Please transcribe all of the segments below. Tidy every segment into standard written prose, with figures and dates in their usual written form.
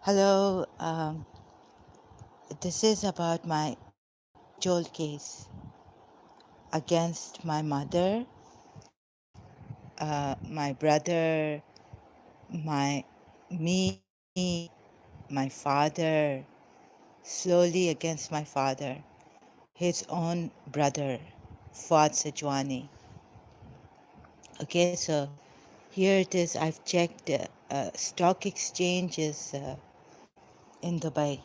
Hello, this is about my age-old case against my mother, my brother, my me, my father, slowly against my father, his own brother, Fuad Sajwani. Okay, so here it is. I've checked stock exchanges in Dubai.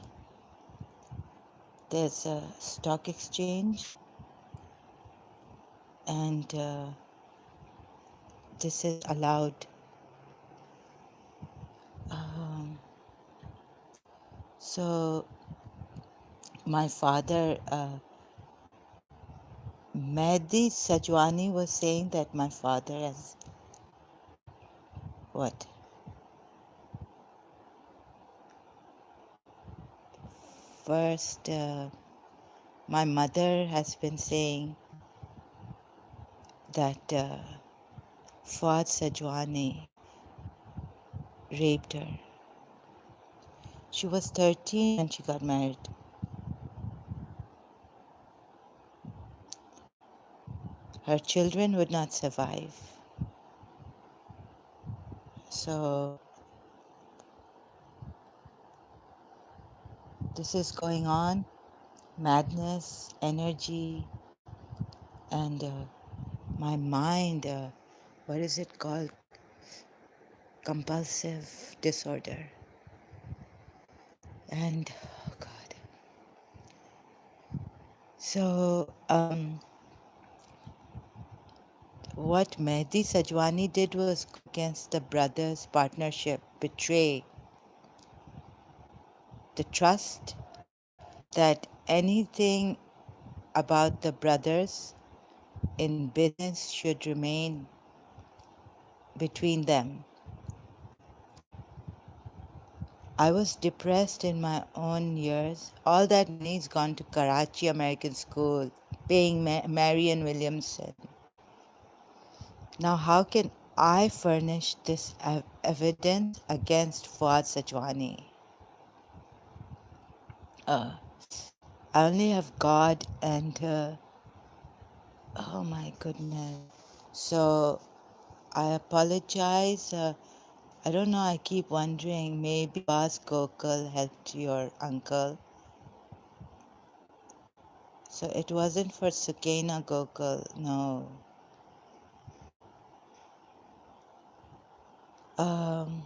There's a stock exchange, and this is allowed. Um, so my father, Mehdi Sajwani, was saying that my father has what? First, my mother has been saying that Fuad Sajwani raped her. She was 13 when she got married. Her children would not survive. So this is going on. Madness, energy, and my mind, what is it called? Compulsive disorder. And oh God. So what Mehdi Sajwani did was go against the brothers' partnership, betray the trust that anything about the brothers in business should remain between them. I was depressed in my own years. All that money's gone to Karachi American School, paying Marion Williamson. Now, how can I furnish this evidence against Fuad Sajwani? I only have God and, oh my goodness. So I apologize. I don't know, I keep wondering, maybe Bas Gokul helped your uncle. So it wasn't for Sukaina Gokul, no. Um,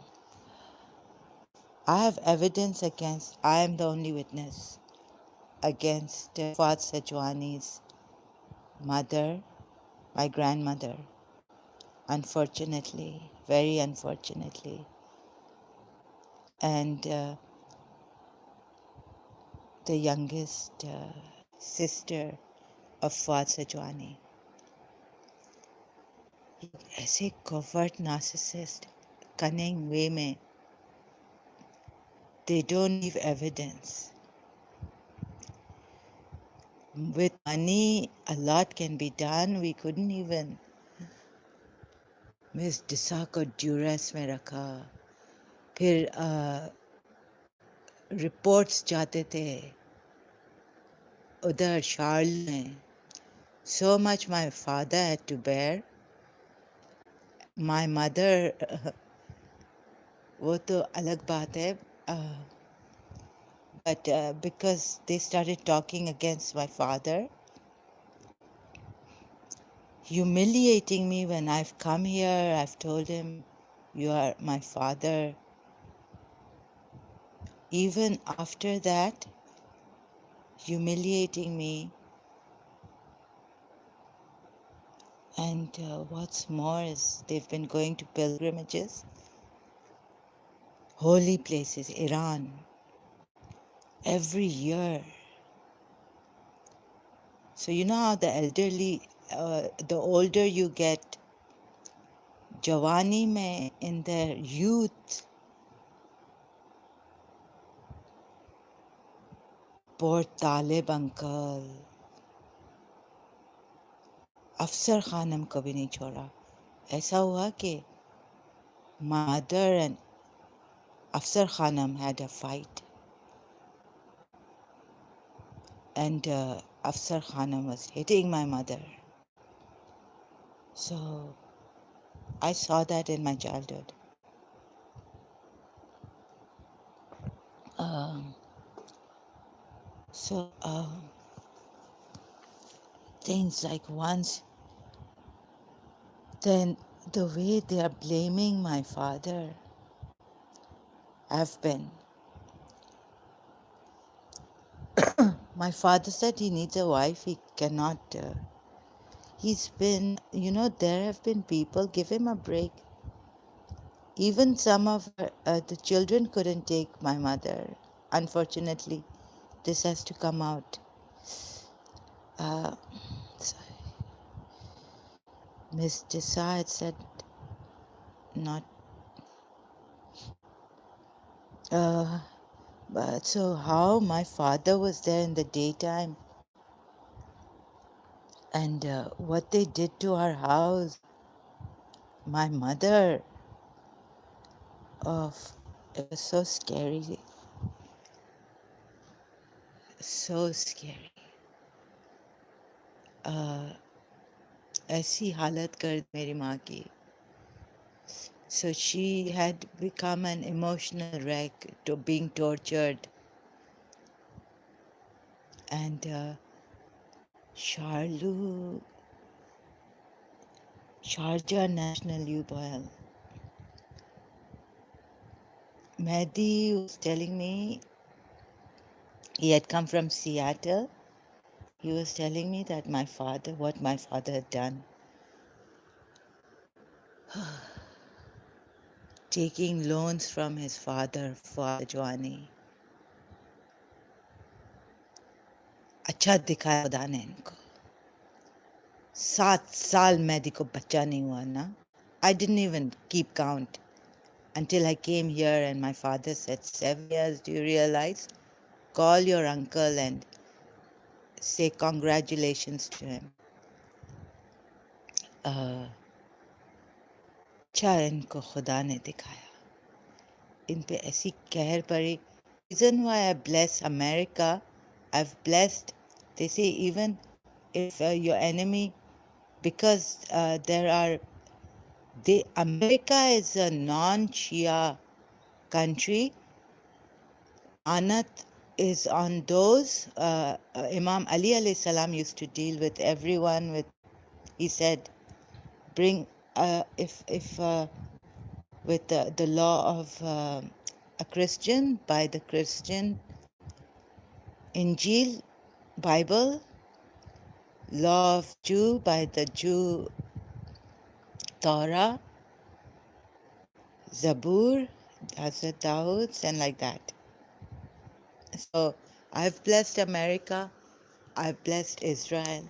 I have evidence against, I am the only witness against Fuad Sajwani's mother, my grandmother, unfortunately, very unfortunately. And the youngest sister of Fuad Sajwani. ऐसे covert narcissist, cunning way में, they don't leave evidence. With money, a lot can be done. We couldn't even. Miss Disa को duress में रखा. फिर reports जाते थे उधर शार्ल में. So much my father had to bear. My mother, वो तो अलग बात है. But because they started talking against my father, humiliating me when I've come here, I've told him, you are my father. Even after that, humiliating me. And what's more is they've been going to pilgrimages, holy places, Iran, every year. So you know how the elderly, the older you get, Jawani mein, in their youth, poor Talib uncle, अफसर खानम कभी नहीं छोड़ा. ऐसा हुआ कि my mother and Afsar Khanam had a fight, and Afsar Khanam was hitting my mother. So I saw that in my childhood. Um, so things like once, then the way they are blaming my father have been. My father said he needs a wife. He cannot. He's been, there have been people give him a break. Even some of the children couldn't take my mother. Unfortunately, this has to come out. Uh, so Miss Desai said not. Uh, but so how my father was there in the daytime, and what they did to our house, my mother, of it was so scary, so scary. ऐसी हालत कर दी मेरी माँ की. So she had become an emotional wreck, to being tortured. And Sharlu, Sharjah National Youth Oil. Mehdi was telling me, he had come from Seattle. He was telling me that what my father had done. Taking loans from his father, Fuad Sajwani. अच्छा दिखाया खुदा ने इनको. 7 साल मेहदी को बच्चा नहीं हुआ ना. I didn't even keep count until I came here, and my father said, 7 years, do you realize? Call your uncle and say congratulations to him. अच्छा इनको खुदा ने दिखाया. इन पे ऐसी कहर पड़ी. Reason why I bless America, I've blessed, they say, even if your enemy, because America is a non-Shia country. Anat is on those. Imam Ali alayhi salam used to deal with everyone with. He said, bring if with the law of a Christian, by the Christian Injil Bible, law of Jew by the Jew Torah, Zabur, Hazrat Dawood's, and like that. So I've blessed America, I've blessed Israel.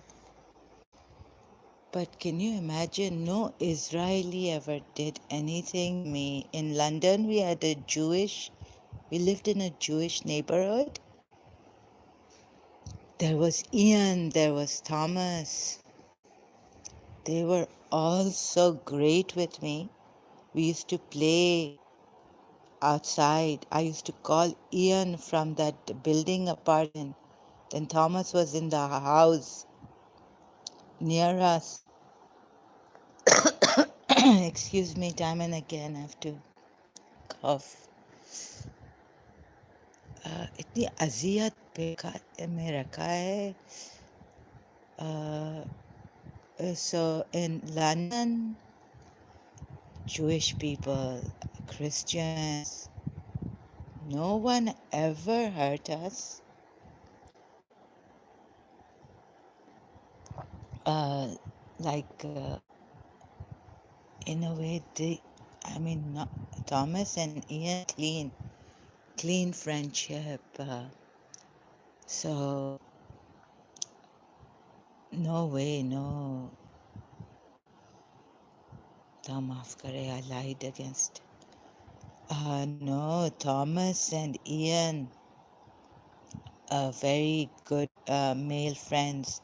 But can you imagine, no Israeli ever did anything to me. In London, we lived in a Jewish neighborhood. There was Ian, there was Thomas. They were all so great with me. We used to play outside. I used to call Ian from that building apartment. Then Thomas was in the house near us. Excuse me, time and again I have to cough. इतनी अजियत में रखा है. So in London, Jewish people, Christians, no one ever hurt us. Like in a way, Thomas and Ian, clean friendship. So no way, no. Maaf kare, I lied against. No, Thomas and Ian are very good male friends,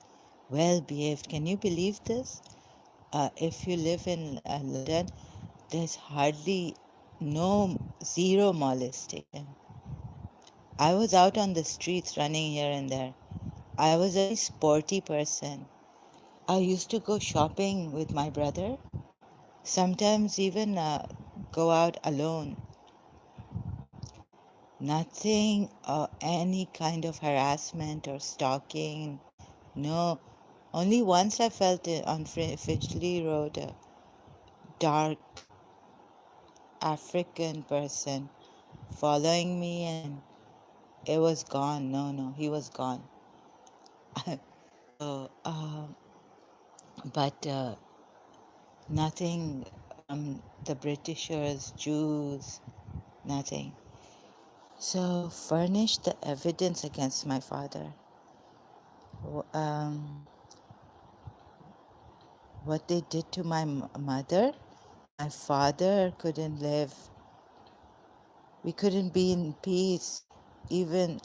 well behaved. Can you believe this? If you live in London, there's hardly no, zero molestation. I was out on the streets running here and there. I was a very sporty person. I used to go shopping with my brother, sometimes even go out alone. Nothing, any kind of harassment or stalking. No, only once I felt it on Finchley Road, a dark African person following me, and it was gone. No, no, he was gone. So, but nothing from the Britishers, Jews, nothing. So, furnished the evidence against my father. What they did to my mother, my father couldn't live. We couldn't be in peace. Even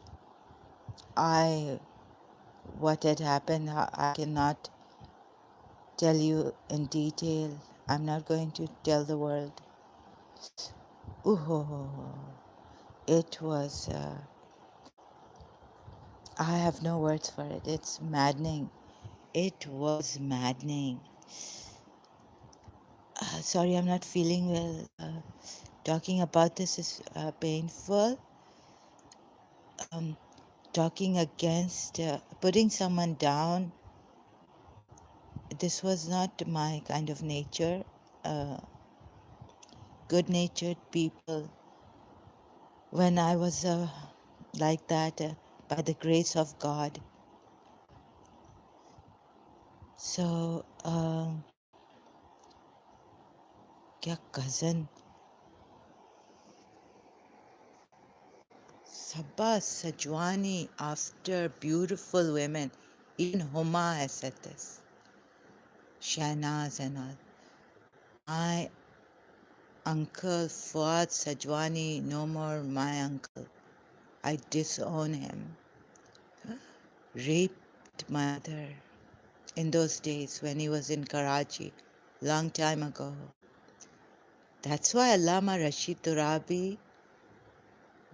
I, what had happened, I cannot tell you in detail. I'm not going to tell the world. Ooh, it was, I have no words for it. It's maddening. It was maddening. Sorry, I'm not feeling well. Talking about this is painful. Talking against, putting someone down, this was not my kind of nature. Uh, Good natured people. When I was like that, by the grace of God. So, क्या cousin Sabba Sajwani, after beautiful women, even Huma has said this, Shahnaz and all. My uncle Fuad Sajwani, no more my uncle. I disown him. Raped my mother in those days when he was in Karachi, long time ago. That's why Allama Rashid Turabi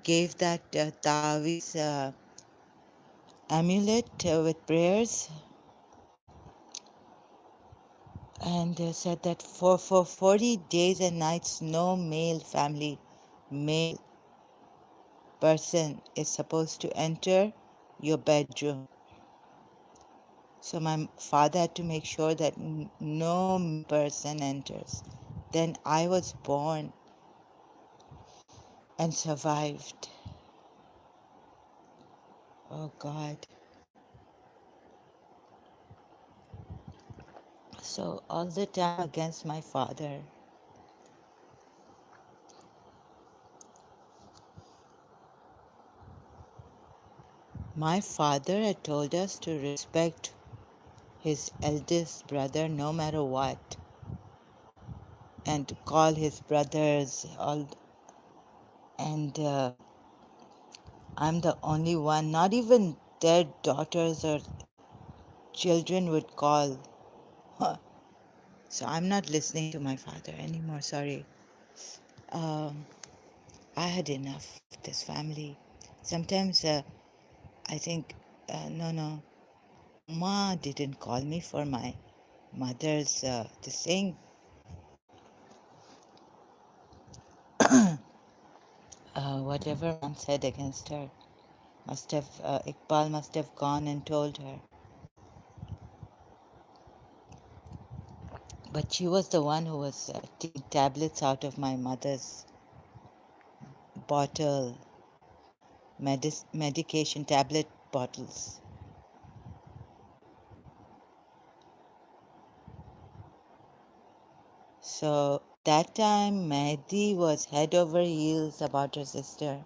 gave that Tawiz amulet with prayers, and said that for 40 days and nights no male person is supposed to enter your bedroom. So my father had to make sure that no person enters. Then I was born and survived. Oh God. So all the time against my father. My father had told us to respect his eldest brother no matter what, and to call his brothers all. And I'm the only one, not even their daughters or children would call. So I'm not listening to my father anymore, sorry. Um, I had enough of this family. Sometimes I think, no, Ma didn't call me for my mother's this thing. Whatever Mom said against her, Iqbal must have gone and told her. But she was the one who was taking tablets out of my mother's bottle, medication tablet bottles. So that time Mehdi was head over heels about her sister,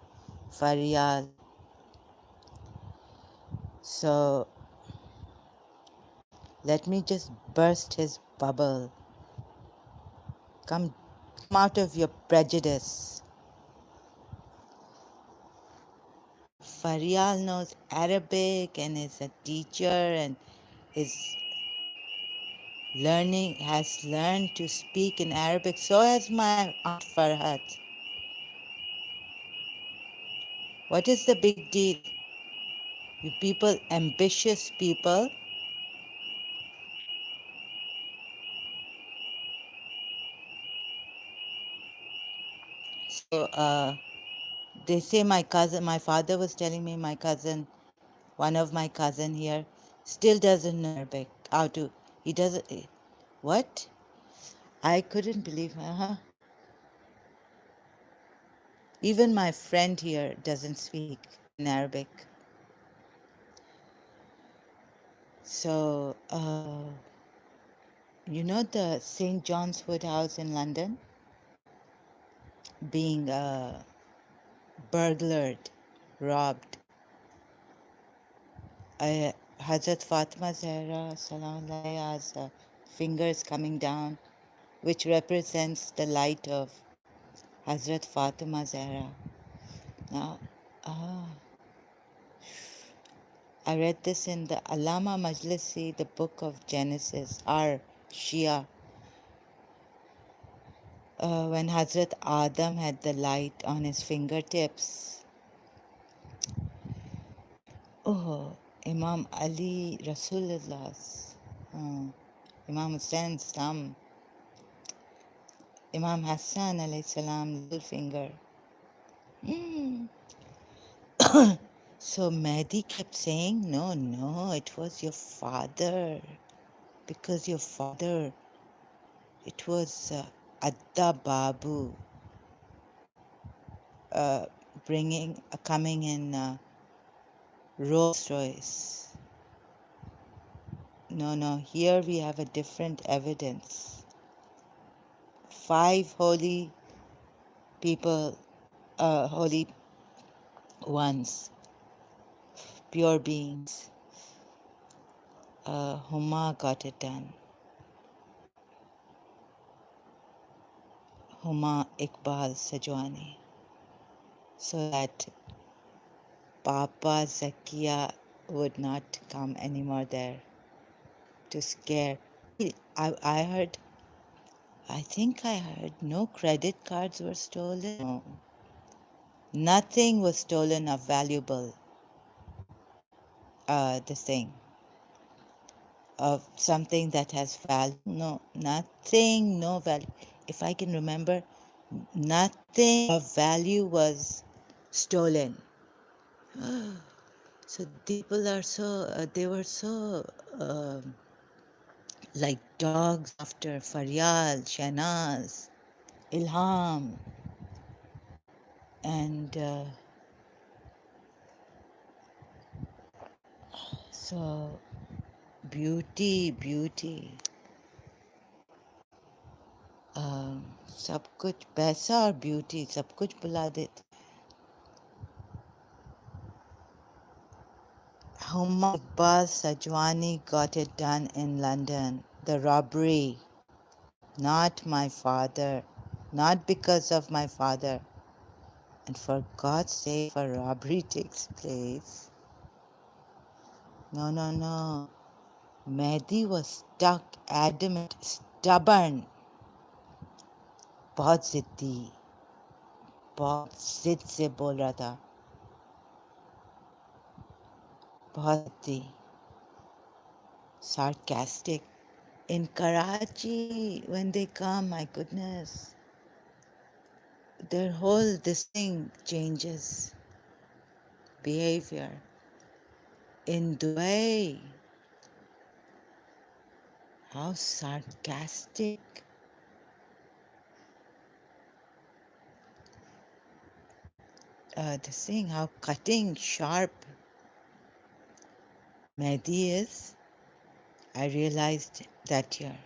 Faryal. So let me just burst his bubble. Come out of your prejudice. Faryal knows Arabic and is a teacher and is has learned to speak in Arabic. So has my Aunt Farhat. What is the big deal? You people, ambitious people. So they say my cousin, my father was telling me my cousin, one of my cousin here, still doesn't know Arabic. How to? He doesn't. What? I couldn't believe. Even my friend here doesn't speak in Arabic. So you know the St. John's Wood House in London being burglared, robbed. Hazrat Fatima Zahra Salam has fingers coming down, which represents the light of Hazrat Fatima Zahra. Now, ah, I read this in the Allama Majlisi, the book of Genesis, our Shia, when Hazrat Adam had the light on his fingertips. Oh, Imam Ali Rasulullah's, Imam Hussein's thumb, Imam Hassan alayhi salam, little finger. Mm. So Mehdi kept saying, no, no, it was your father. Because your father, it was Adda Babu coming in Rolls Royce. No, no, here we have a different evidence. 5 holy people, holy ones, pure beings. Huma got it done. Huma Iqbal Sajwani. So that Papa Zakia would not come anymore there to scare. I heard, I think I heard no credit cards were stolen. No. Nothing was stolen of valuable, this thing, of something that has value. No, nothing, no value. If I can remember, nothing of value was stolen. So people are so, they were so like dogs after Faryal, Shanaz, Ilham, and so beauty, beauty. सब कुछ पैसा और beauty सब कुछ बुला देते. Huma Iqbal Sajwani got it done in London. The robbery. Not my father. Not because of my father. And for God's sake, if a robbery takes place. No, no, no. Mehdi was stuck, adamant, stubborn. बहुत जिद्दी, बहुत जिद से बोल रहा था, बहुत जिद्दी, sarcastic. In Karachi, when they come, my goodness, their whole this thing changes, behavior. In Dubai, how sarcastic. This thing, how cutting, sharp Mehdi is, I realized that year.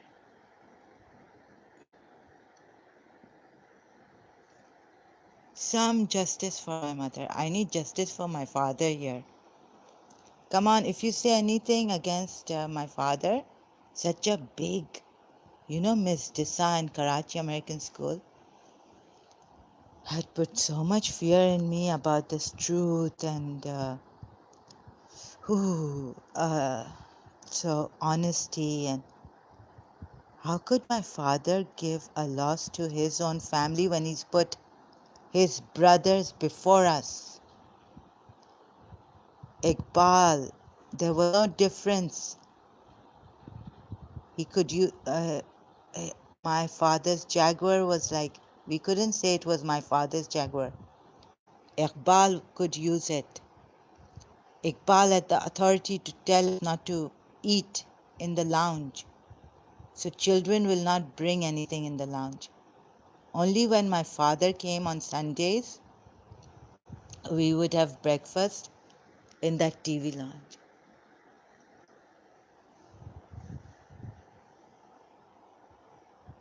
Some justice for my mother. I need justice for my father here. Come on, if you say anything against my father, such a big, you know, Miss Disa in Karachi American School had put so much fear in me about this truth and so honesty. And how could my father give a loss to his own family when he's put his brothers before us? Iqbal, there was no difference. He could use, uh, my father's Jaguar was like, we couldn't say it was my father's Jaguar. Iqbal could use it. Iqbal had the authority to tell us not to eat in the lounge. So children will not bring anything in the lounge. Only when my father came on Sundays, we would have breakfast in that TV lounge.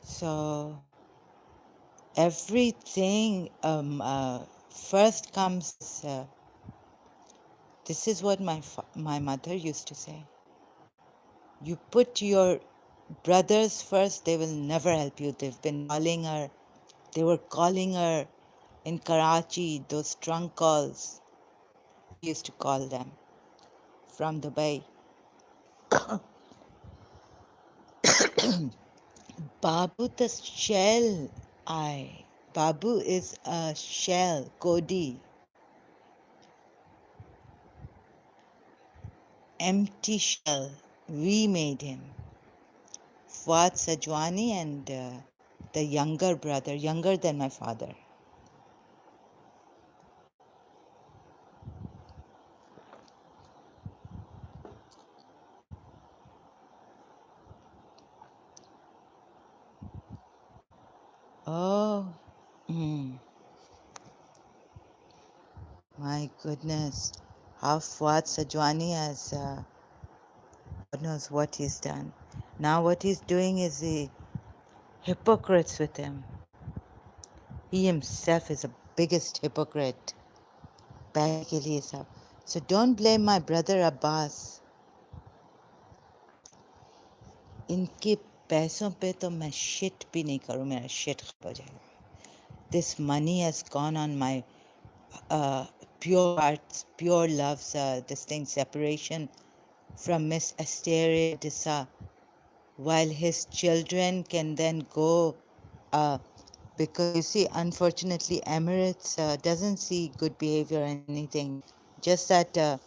So everything first comes. This is what my mother used to say. You put your brothers first, they will never help you. They've been calling her. They were calling her in Karachi, those trunk calls. We used to call them from Dubai. Babu the shell. Babu is a shell, Cody. Empty shell. We made him. Fuad Sajwani and the younger brother, younger than my father. Oh, my goodness. How Fuad Sajwani has, God knows what he's done. Now what he's doing is he hypocrites with him. He himself is the biggest hypocrite. पैसे के लिए सब. So don't blame my brother Abbas. इनके पैसों पे तो मैं shit भी नहीं करूँ, मेरा shit खत्म हो जाएगा. This money has gone on my pure hearts, pure loves, this thing, separation from Miss Asteria Dissa, while his children can then go, because you see, unfortunately, Emirates doesn't see good behavior or anything. Just that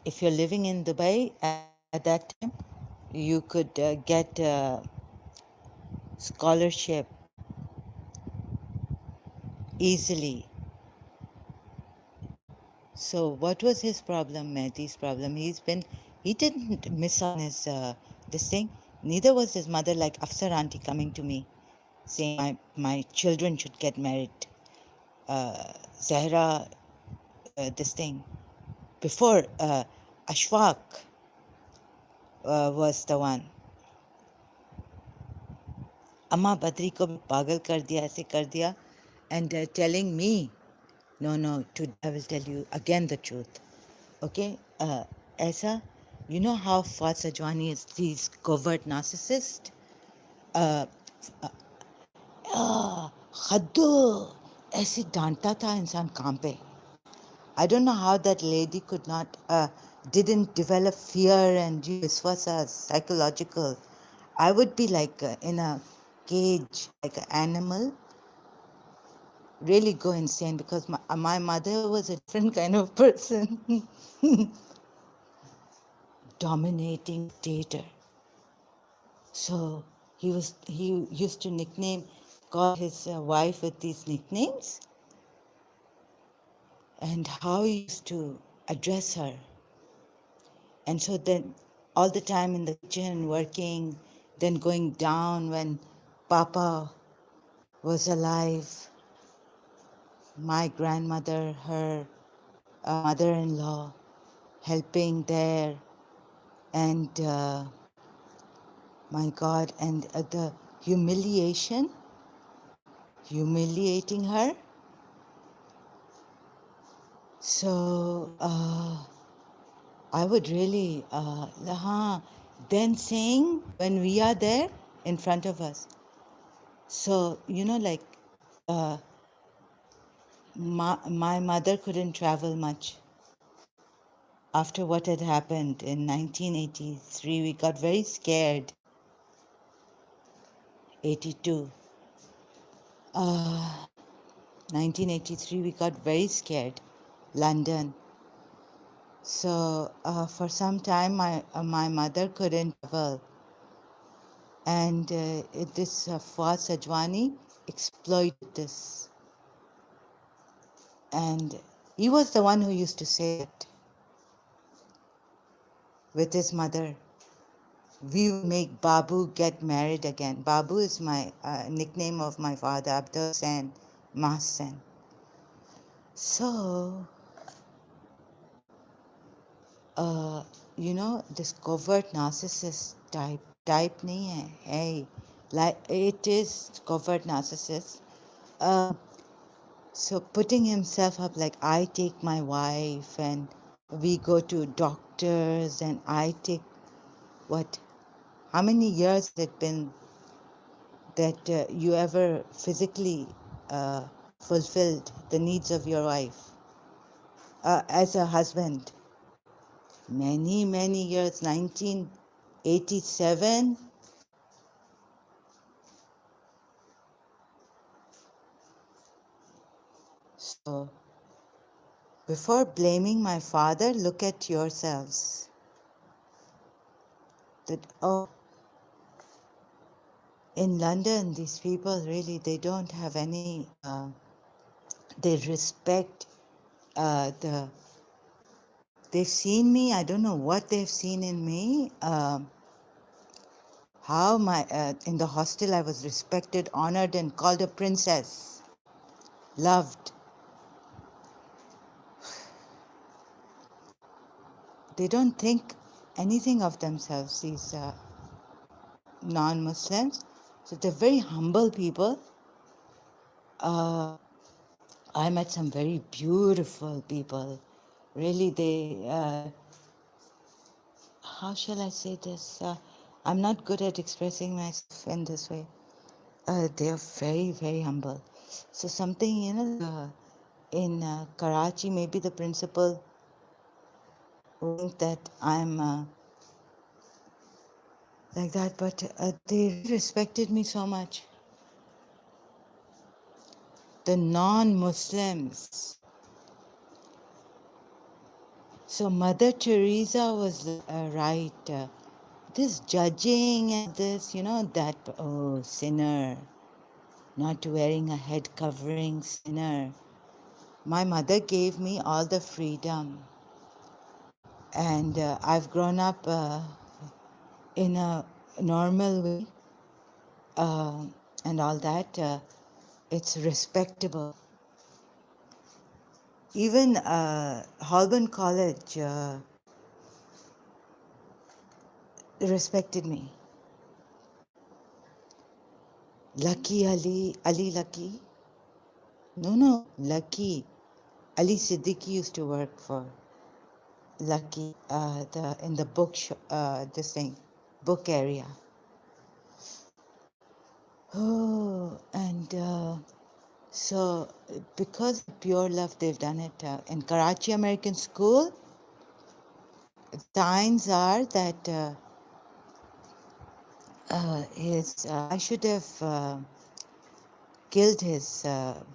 if you're living in Dubai at that time, you could get scholarship easily. So what was his problem, Mehdi's problem? He didn't miss on his, this thing. Neither was his mother, like Afsar auntie coming to me saying my children should get married. Zahra, this thing. Before, Ashfaq was the one. Amma Badri ko bhi pagal kar diya, aise kar diya, and telling me, no, today I will tell you again the truth. Okay? Aisa, you know how Fuad Sajwani is these covert narcissist? खद्दू ऐसे डांटता था इंसान काम पे. I don't know how that lady could not, didn't develop fear and this was a psychological. I would be like in a cage, like an animal, really go insane because my mother was a different kind of person, dominating dictator. So he used to call his wife with these nicknames, and how he used to address her. And so then all the time in the kitchen working, then going down when Papa was alive, my grandmother, her mother-in-law, helping there, and my God, and the humiliating her. So I would really, then saying when we are there in front of us. So, like my mother couldn't travel much. After what had happened in 1983, we got very scared. 82. 1983, we got very scared. London. So for some time, my mother couldn't travel, and this Fuad Sajwani exploited this, and he was the one who used to say it with his mother. We will make Babu get married again. Babu is my nickname of my father, Abdul Sen, Mas Sen. So, uh, this covert narcissist type nahi hai. Hey, like it is covert narcissist. Uh, so putting himself up like I take my wife and we go to doctors and I take what? How many years has it been that you ever physically uh, fulfilled the needs of your wife as a husband? Many, many years, 1987. So, before blaming my father, look at yourselves. That, oh, in London, these people really, they don't have any, they respect they've seen me, I don't know what they've seen in me. How in the hostel I was respected, honored, and called a princess, loved. They don't think anything of themselves, these non-Muslims. So they're very humble people. I met some very beautiful people. Really, how shall I say this? I'm not good at expressing myself in this way. They are very, very humble. So something, in Karachi, maybe the principal think that I'm like that, but they respected me so much. The non-Muslims. So Mother Teresa was right. This judging and this, that, oh, sinner, not wearing a head covering, sinner. My mother gave me all the freedom. And I've grown up in a normal way uh, and all that. It's respectable. Even Holborn College respected me. Lucky Ali Lucky. No, Lucky. Ali Siddiqui used to work for Lucky in the book area. Oh, and so because of pure love, they've done it. In Karachi American School, signs are that I should have killed his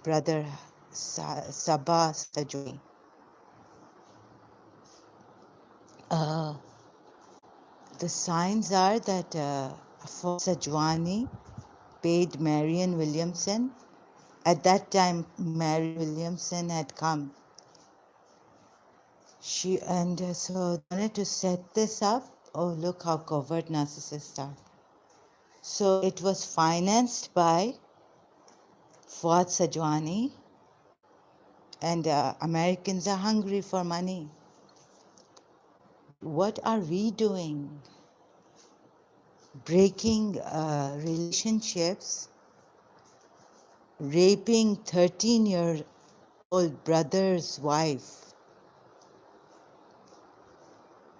brother Sabah Sajwani. Uh, the signs are that Sajwani paid Marion Williamson. At that time, Mary Williamson had come. So wanted to set this up. Oh, look how covert narcissists are. So it was financed by Fuad Sajwani, and Americans are hungry for money. What are we doing? Breaking relationships, raping 13-year-old brother's wife.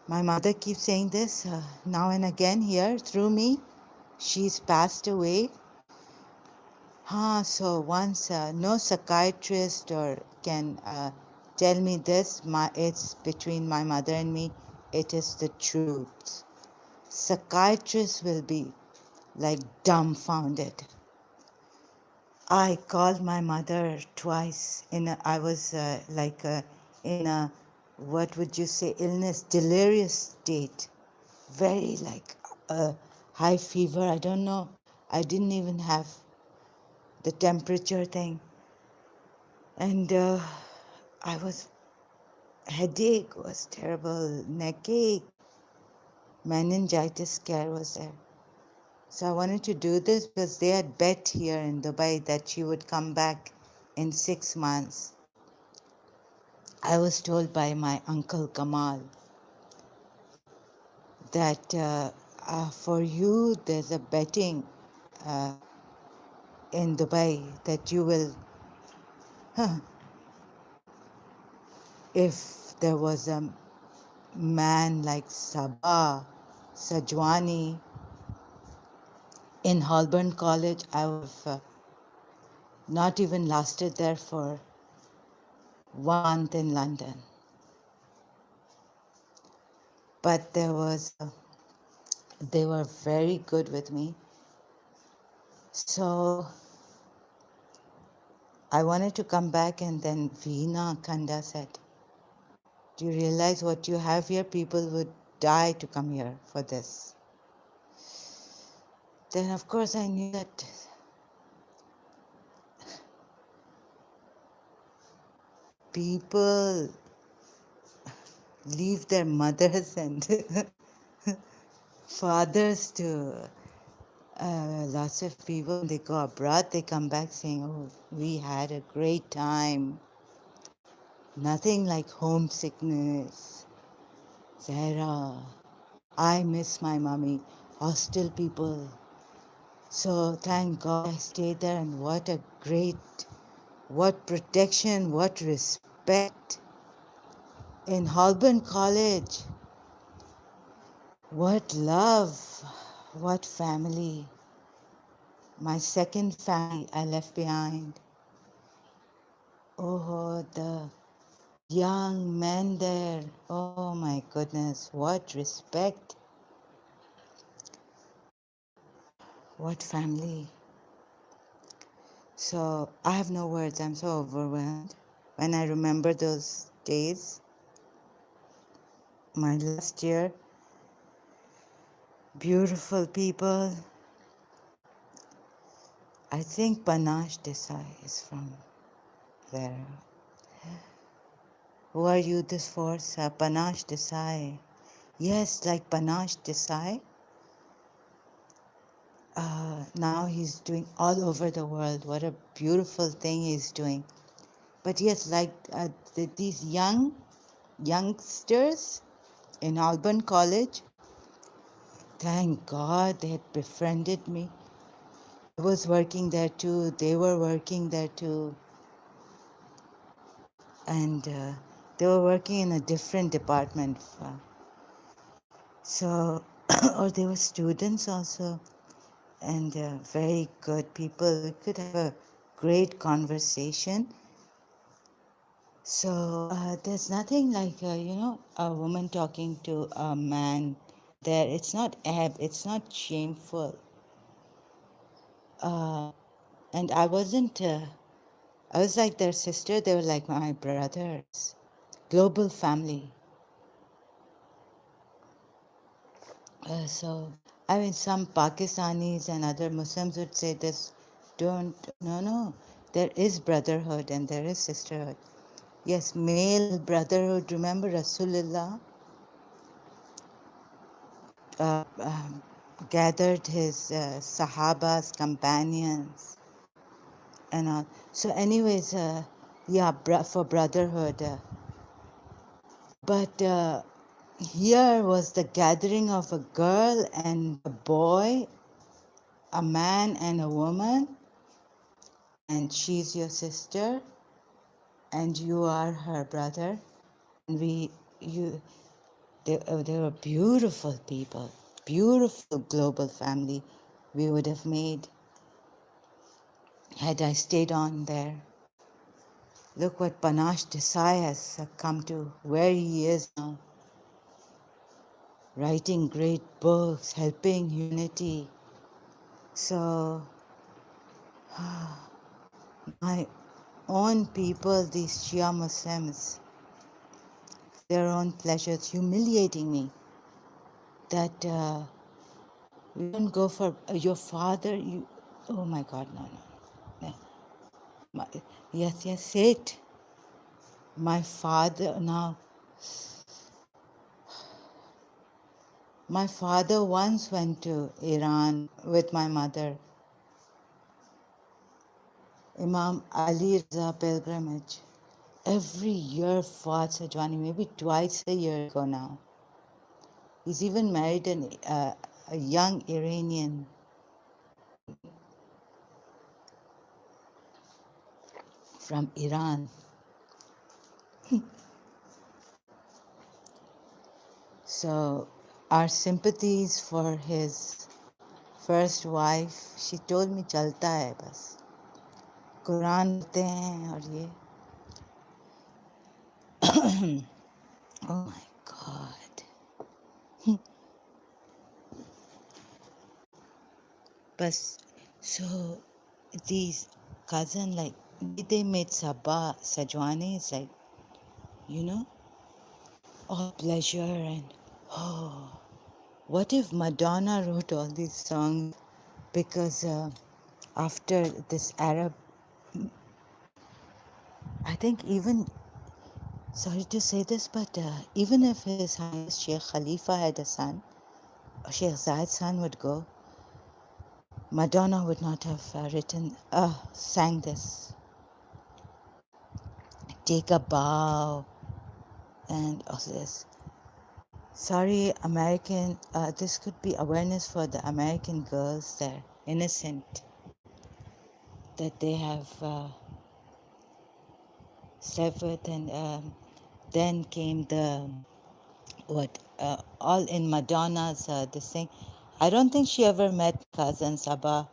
My mother keeps saying this now and again here through me. She's passed away. So once no psychiatrist or can tell me this, it's between my mother and me, it is the truth. Psychiatrists will be like dumbfounded. I called my mother twice. I was in a what would you say, illness, delirious state. Very like a high fever. I don't know. I didn't even have the temperature thing. And I was, headache was terrible, neck ache, meningitis scare was there. So I wanted to do this because they had bet here in Dubai that she would come back in 6 months. I was told by my uncle Kamal that for you there's a betting uh, in Dubai that you will, if there was a man like Sajwani in Holborn College, I would have not even lasted there for 1 month in London. But they were very good with me. So I wanted to come back, and then Veena Kanda said, do you realize what you have here? People would die to come here for this. Then of course I knew that people leave their mothers and fathers to lots of people. They go abroad, they come back saying, oh, we had a great time. Nothing like homesickness. Zahra, I miss my mommy. Hostel people. So thank God I stayed there, and what protection, what respect. In Holborn College, what love, what family. My second family I left behind. Oh, the young men there. Oh my goodness, what respect, what family. So I have no words. I'm so overwhelmed when I remember those days. My last year, beautiful people. I think Panache Desai is from there. Who are you this for? Panache Desai. Yes, like Panache Desai. Now he's doing all over the world. What a beautiful thing he's doing. But yes, like these youngsters in Holborn College, thank God they had befriended me. I was working there too. They were working there too. And they were working in a different department. So, or they were students also. And very good people. We could have a great conversation. So there's nothing like, a woman talking to a man there. It's not it's not shameful. And I wasn't, I was like their sister. They were like my brothers. Global family. So, I mean, some Pakistanis and other Muslims would say this, no. There is brotherhood and there is sisterhood. Yes, male brotherhood. Remember Rasulullah gathered his Sahabas, companions, and all. So, anyways, for brotherhood. But here was the gathering of a girl and a boy, a man and a woman, and she's your sister, and you are her brother, and they were beautiful people, beautiful global family we would have made had I stayed on there. Look what Panache Desai has come to, where he is now, writing great books, helping humanity. So my own people, these Shia Muslims, their own pleasures, humiliating me. That you don't go for your father. You, oh my God, no, no. No. My, yes, yes, say it. My father now. My father once went to Iran with my mother. Imam Ali Reza pilgrimage. Every year, Fuad Sajwani, maybe twice a year ago now. He's even married a young Iranian from Iran. So our sympathies for his first wife. She told me चलता है बस कुरान पढ़ते हैं और ये oh my God. But so these cousin like they made Sabah Sajwani is like, you know, all pleasure and oh, what if Madonna wrote all these songs because after this Arab, I think even, sorry to say this, but even if His Highness Sheikh Khalifa had a son, Sheikh Zayed's son would go, Madonna would not have sang this. Take a bow and all this. Sorry, American, this could be awareness for the American girls. They're innocent, that they have slept with, and then came the, all in Madonna's this thing. I don't think she ever met cousin Sabah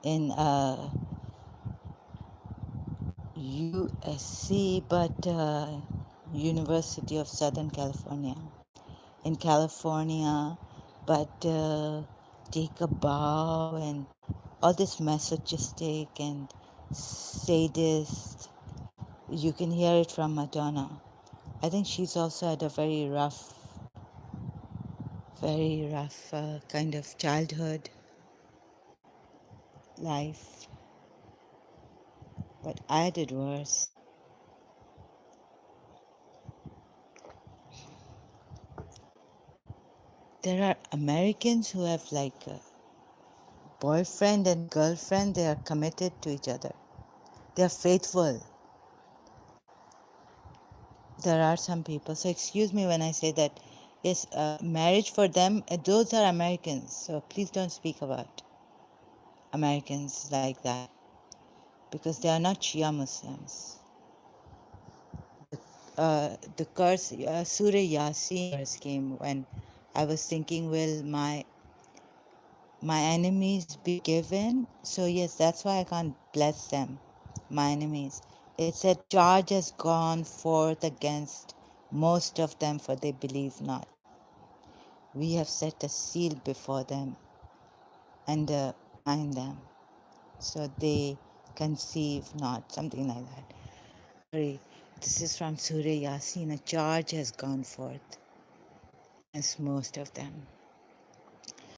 in USC, but University of Southern California. In California, but take a bow and all this masochistic and sadist. You can hear it from Madonna. I think she's also had a very rough kind of childhood life. But I did worse. There are Americans who have like a boyfriend and girlfriend, they are committed to each other. They are faithful. There are some people. So excuse me when I say that, yes, marriage for them, those are Americans. So please don't speak about Americans like that because they are not Shia Muslims. The curse, Surah Yasin verse came when I was thinking, will my enemies be given? So yes, that's why I can't bless them, my enemies. It said, charge has gone forth against most of them, for they believe not. We have set a seal before them and behind them, so they conceive not, something like that. Sorry, this is from Surah Yasin. A charge has gone forth against most of them.